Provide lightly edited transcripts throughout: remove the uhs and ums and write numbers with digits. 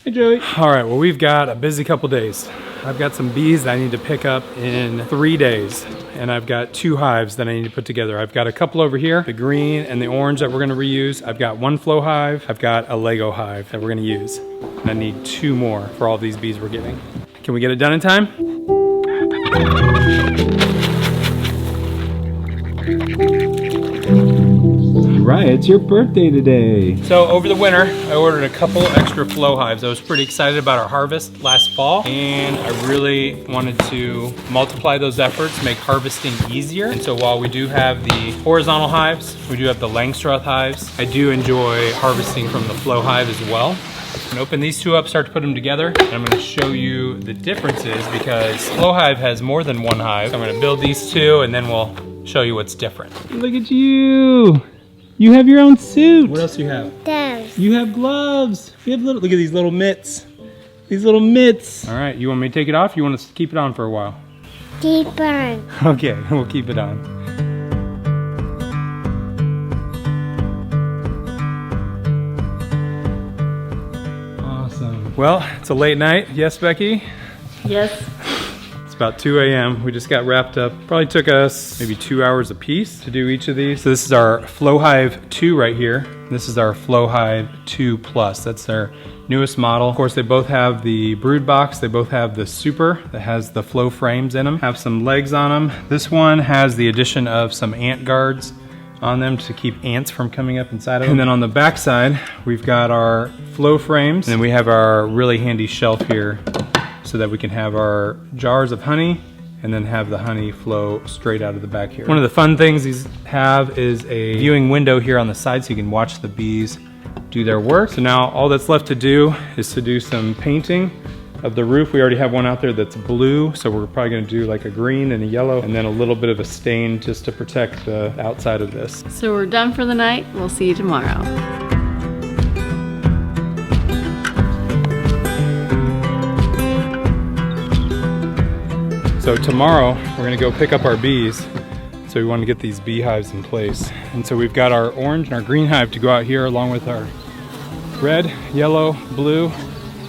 Hey, Joey. All right, well, we've got a busy couple days. I've got some bees that I need to pick up in 3 days, and I've got 2 hives that I need to put together. I've got a couple over here, the green and the orange that we're gonna reuse. I've got 1 flow hive. I've got a Lego hive that we're gonna use. And I need 2 more for all these bees we're getting. Can we get it done in time? Right, it's your birthday today. So over the winter, I ordered a couple extra flow hives. I was pretty excited about our harvest last fall, and I really wanted to multiply those efforts, make harvesting easier. And so while we do have the horizontal hives, we do have the Langstroth hives, I do enjoy harvesting from the flow hive as well. I'm gonna open these 2 up, start to put them together, and I'm gonna show you the differences because flow hive has more than 1 hive. So I'm gonna build these 2 and then we'll show you what's different. Look at you. You have your own suit. What else do you have? Gloves. You have gloves. You have look at these little mitts. These little mitts. All right, you want me to take it off? You want to keep it on for a while? Keep on. Okay, we'll keep it on. Awesome. Well, it's a late night. Yes, Becky? Yes. About 2 a.m. We just got wrapped up. Probably took us maybe 2 hours a piece to do each of these. So this is our Flow Hive 2 right here. This is our Flow Hive 2 Plus. That's their newest model. Of course, they both have the brood box. They both have the super that has the flow frames in them. Have some legs on them. This one has the addition of some ant guards on them to keep ants from coming up inside of them. And then on the back side, we've got our flow frames. And then we have our really handy shelf here so that we can have our jars of honey and then have the honey flow straight out of the back here. One of the fun things these have is a viewing window here on the side so you can watch the bees do their work. So now all that's left to do is to do some painting of the roof. We already have one out there that's blue, so we're probably gonna do like a green and a yellow and then a little bit of a stain just to protect the outside of this. So we're done for the night. We'll see you tomorrow. So tomorrow we're gonna go pick up our bees. So we want to get these beehives in place. And so we've got our orange and our green hive to go out here along with our red, yellow, blue,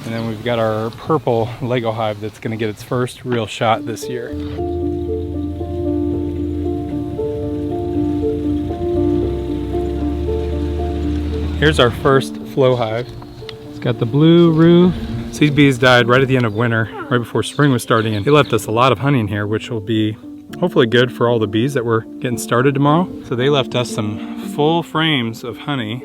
and then we've got our purple Lego hive that's gonna get its first real shot this year. Here's our first flow hive. It's got the blue roof. So these bees died right at the end of winter, right before spring was starting, and they left us a lot of honey in here, which will be hopefully good for all the bees that we're getting started tomorrow. So they left us some full frames of honey.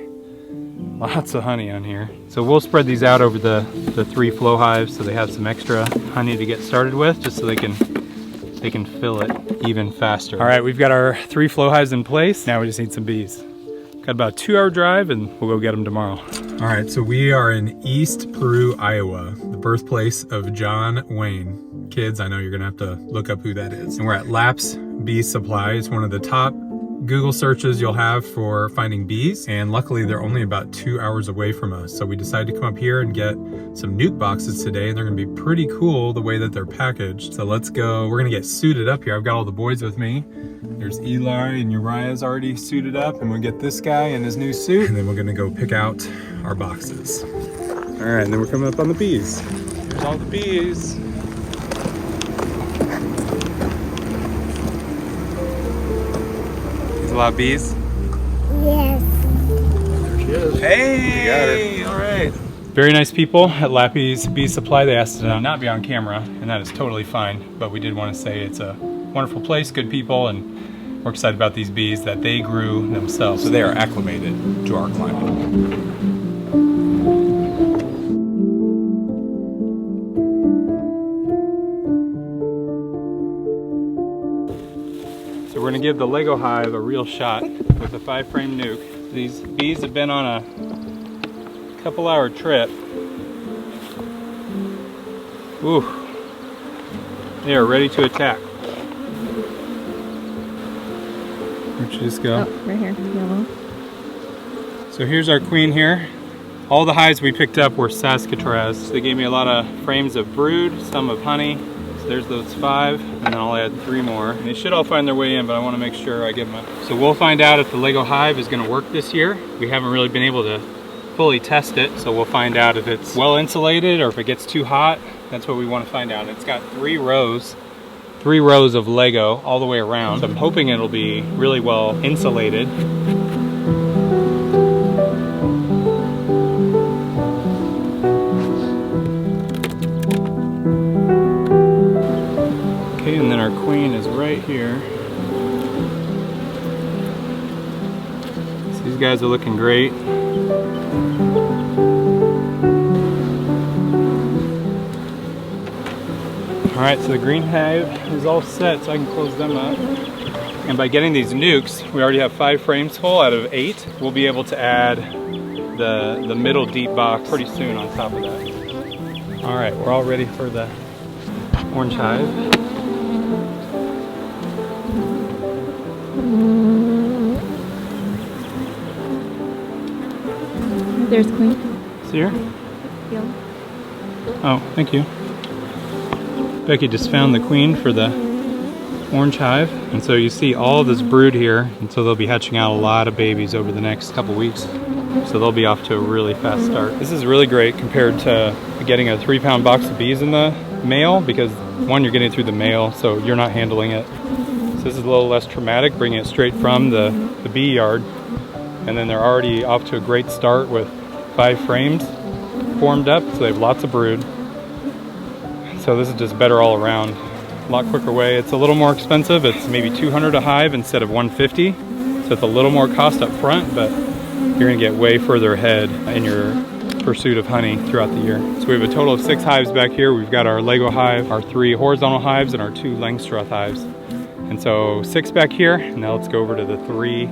Lots of honey on here. So we'll spread these out over the 3 flow hives so they have some extra honey to get started with, just so they can fill it even faster. All right, we've got our 3 flow hives in place. Now we just need some bees. Got about a 2-hour drive and we'll go get them tomorrow. All right, so we are in East Peru, Iowa, the birthplace of John Wayne. Kids, I know you're gonna have to look up who that is. And we're at Laps Bee Supply. It's one of the top Google searches you'll have for finding bees. And luckily they're only about 2 hours away from us. So we decided to come up here and get some nuke boxes today. And they're gonna be pretty cool the way that they're packaged. So let's go, we're gonna get suited up here. I've got all the boys with me. There's Eli and Uriah's already suited up, and we'll get this guy in his new suit, and then we're gonna go pick out our boxes. All right, and then we're coming up on the bees. Here's all the bees. There's a lot of bees? Yes. There she is. Hey! You got her. All right. Very nice people at Lappy's Bee Supply. They asked to not be on camera, and that is totally fine, but we did want to say it's a wonderful place, good people, and we're excited about these bees that they grew themselves, so they are acclimated to our climate. So we're gonna give the Lego hive a real shot with a 5-frame nuke. These bees have been on a couple-hour trip. Ooh, they are ready to attack. Where'd you just go? Oh, right here, yellow. So here's our queen here. All the hives we picked up were Saskatraz. So they gave me a lot of frames of brood, some of honey. So there's those 5, and then I'll add 3 more. And they should all find their way in, but I want to make sure I get them. So we'll find out if the Lego hive is going to work this year. We haven't really been able to fully test it, so we'll find out if it's well insulated or if it gets too hot. That's what we want to find out. It's got three rows of Lego all the way around. So I'm hoping it'll be really well insulated. Okay, and then our queen is right here. So these guys are looking great. Alright, so the green hive is all set, so I can close them up. And by getting these nukes, we already have 5 frames full out of 8. We'll be able to add the middle deep box pretty soon on top of that. Alright, we're all ready for the orange hive. There's Queen. See her? Yeah. Oh, thank you. Becky just found the queen for the orange hive, and so you see all this brood here, and so they'll be hatching out a lot of babies over the next couple weeks. So they'll be off to a really fast start. This is really great compared to getting a 3-pound box of bees in the mail, because one, you're getting it through the mail, so you're not handling it. So this is a little less traumatic, bringing it straight from the bee yard, and then they're already off to a great start with 5 frames formed up, so they have lots of brood. So this is just better all around. A lot quicker way. It's a little more expensive. It's maybe $200 a hive instead of $150. So it's a little more cost up front, but you're gonna get way further ahead in your pursuit of honey throughout the year. So we have a total of 6 hives back here. We've got our Lego hive, our 3 horizontal hives, and our 2 Langstroth hives. And so 6 back here. And now let's go over to the 3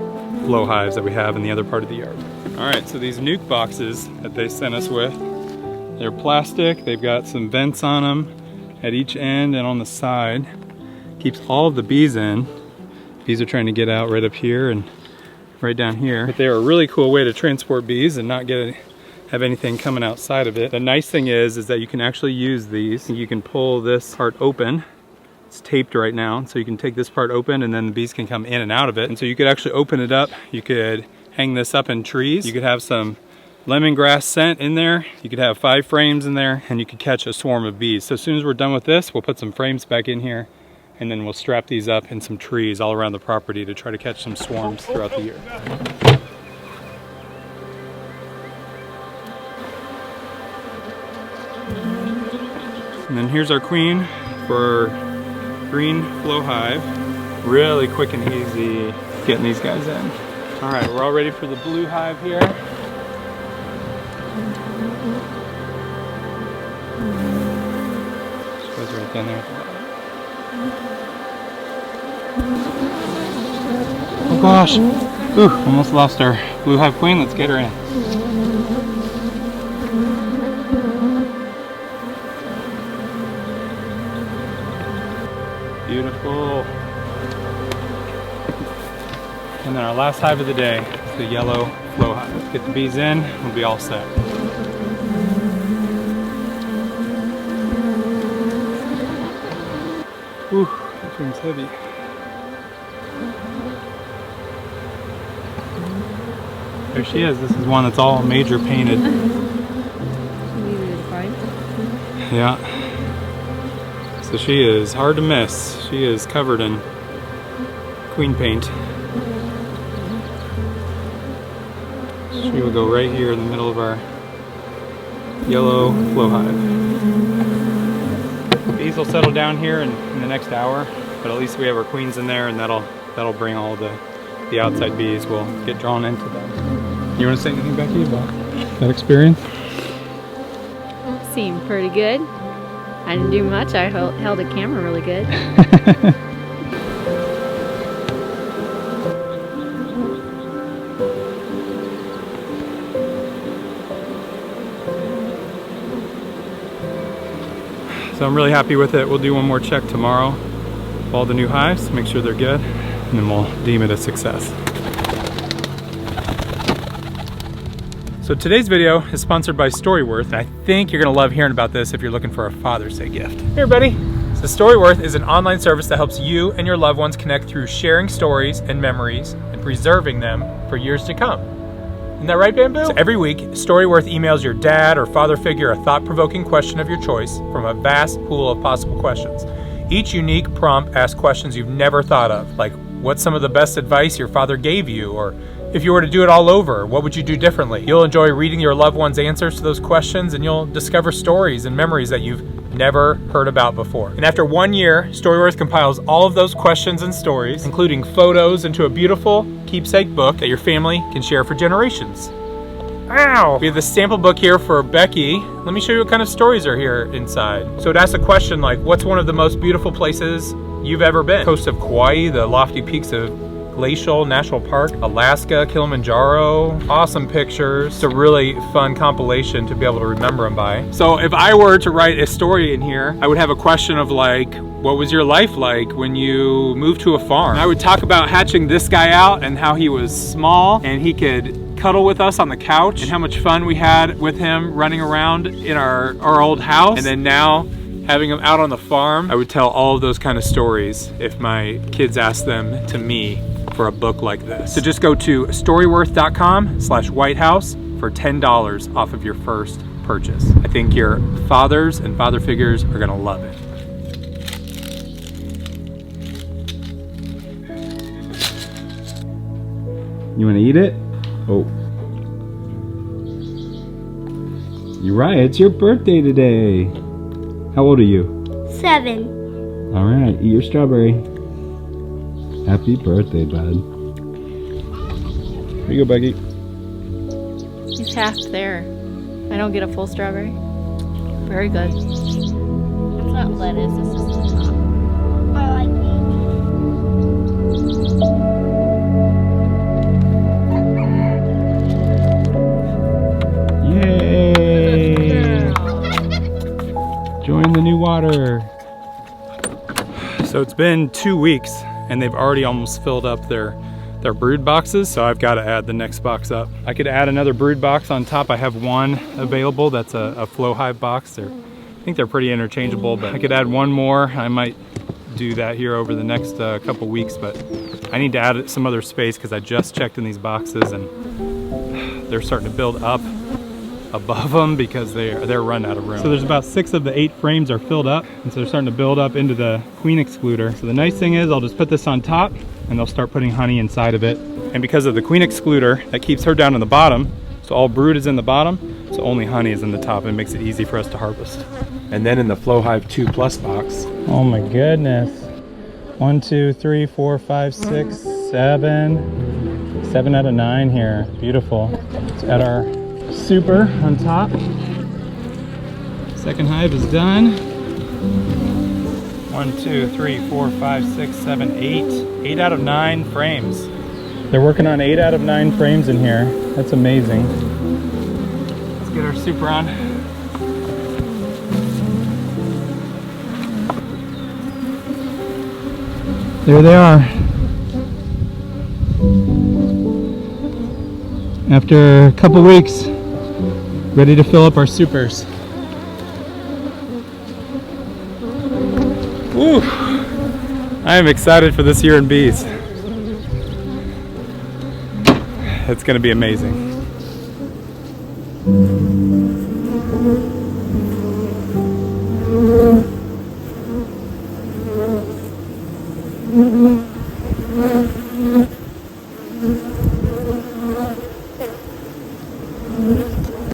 Flow hives that we have in the other part of the yard. All right, so these nuke boxes that they sent us with, they're plastic. They've got some vents on them at each end and on the side. Keeps all of the bees in. Bees are trying to get out right up here and right down here. But they're a really cool way to transport bees and not have anything coming outside of it. The nice thing is that you can actually use these. You can pull this part open. It's taped right now, so you can take this part open and then the bees can come in and out of it. And so you could actually open it up. You could hang this up in trees. You could have some lemongrass scent in there. You could have 5 frames in there and you could catch a swarm of bees. So as soon as we're done with this, we'll put some frames back in here and then we'll strap these up in some trees all around the property to try to catch some swarms throughout the year. And then here's our queen for our green Flow hive. Really quick and easy getting these guys in. All right, we're all ready for the blue hive here. Right down there. Oh gosh! Ooh, almost lost our blue hive queen. Let's get her in. Beautiful. And then our last hive of the day is the yellow Flow hive. Let's get the bees in. We'll be all set. Ooh, that thing's heavy. There she is. This is one that's all major painted. Yeah. So she is hard to miss. She is covered in queen paint. She will go right here in the middle of our yellow Flow hive. Bees will settle down here in the next hour, but at least we have our queens in there, and that'll bring all the outside bees will get drawn into them. You want to say anything, Becky, about that experience? Seemed pretty good. I didn't do much. I held a camera really good. So I'm really happy with it. We'll do one more check tomorrow of all the new hives, make sure they're good, and then we'll deem it a success. So today's video is sponsored by Storyworth, and I think you're gonna love hearing about this if you're looking for a Father's Day gift. Hey everybody! So Storyworth is an online service that helps you and your loved ones connect through sharing stories and memories and preserving them for years to come. Isn't that right, Bamboo? So every week, Storyworth emails your dad or father figure a thought-provoking question of your choice from a vast pool of possible questions. Each unique prompt asks questions you've never thought of, like what's some of the best advice your father gave you, or if you were to do it all over, what would you do differently? You'll enjoy reading your loved one's answers to those questions, and you'll discover stories and memories that you've never heard about before. And after 1 year, Storyworth compiles all of those questions and stories, including photos, into a beautiful keepsake book that your family can share for generations. Wow! We have the sample book here for Becky. Let me show you what kind of stories are here inside. So it asks a question like, what's one of the most beautiful places you've ever been? Coast of Kauai, the lofty peaks of Glacial National Park, Alaska, Kilimanjaro. Awesome pictures. It's a really fun compilation to be able to remember them by. So if I were to write a story in here, I would have a question of like, what was your life like when you moved to a farm? I would talk about hatching this guy out and how he was small and he could cuddle with us on the couch, and how much fun we had with him running around in our old house. And then now, having him out on the farm, I would tell all of those kind of stories if my kids asked them to me for a book like this. So just go to storyworth.com/whitehouse for $10 off of your first purchase. I think your fathers and father figures are gonna love it. You wanna eat it? Oh. You're right, it's your birthday today. How old are you? 7. All right, eat your strawberry. Happy birthday, bud. Here you go, Becky. He's half there. I don't get a full strawberry. Very good. It's not lettuce, it's just the top. I like Yay! Join the new water. So it's been 2 weeks and they've already almost filled up their brood boxes, so I've got to add the next box up. I could add another brood box on top. I have one available that's a Flow Hive box. I think they're pretty interchangeable, but I could add one more. I might do that here over the next couple weeks, but I need to add some other space because I just checked in these boxes and they're starting to build up above them because they're running out of room. So there's about 6 of the 8 frames are filled up, and so they're starting to build up into the queen excluder. So the nice thing is I'll just put this on top and they'll start putting honey inside of it. And because of the queen excluder, that keeps her down in the bottom, so all brood is in the bottom, so only honey is in the top, and it makes it easy for us to harvest. And then in the Flow Hive 2 Plus box. Oh my goodness. 1, 2, 3, 4, 5, 6, 7. 7 out of 9 here. Beautiful. Let's add our super on top. Second hive is done. 1, 2, 3, 4, 5, 6, 7, 8. 8 out of 9 frames. They're working on 8 out of 9 frames in here. That's amazing. Let's get our super on. There they are. After a couple weeks, ready to fill up our supers. Woo! I am excited for this year in bees. It's going to be amazing.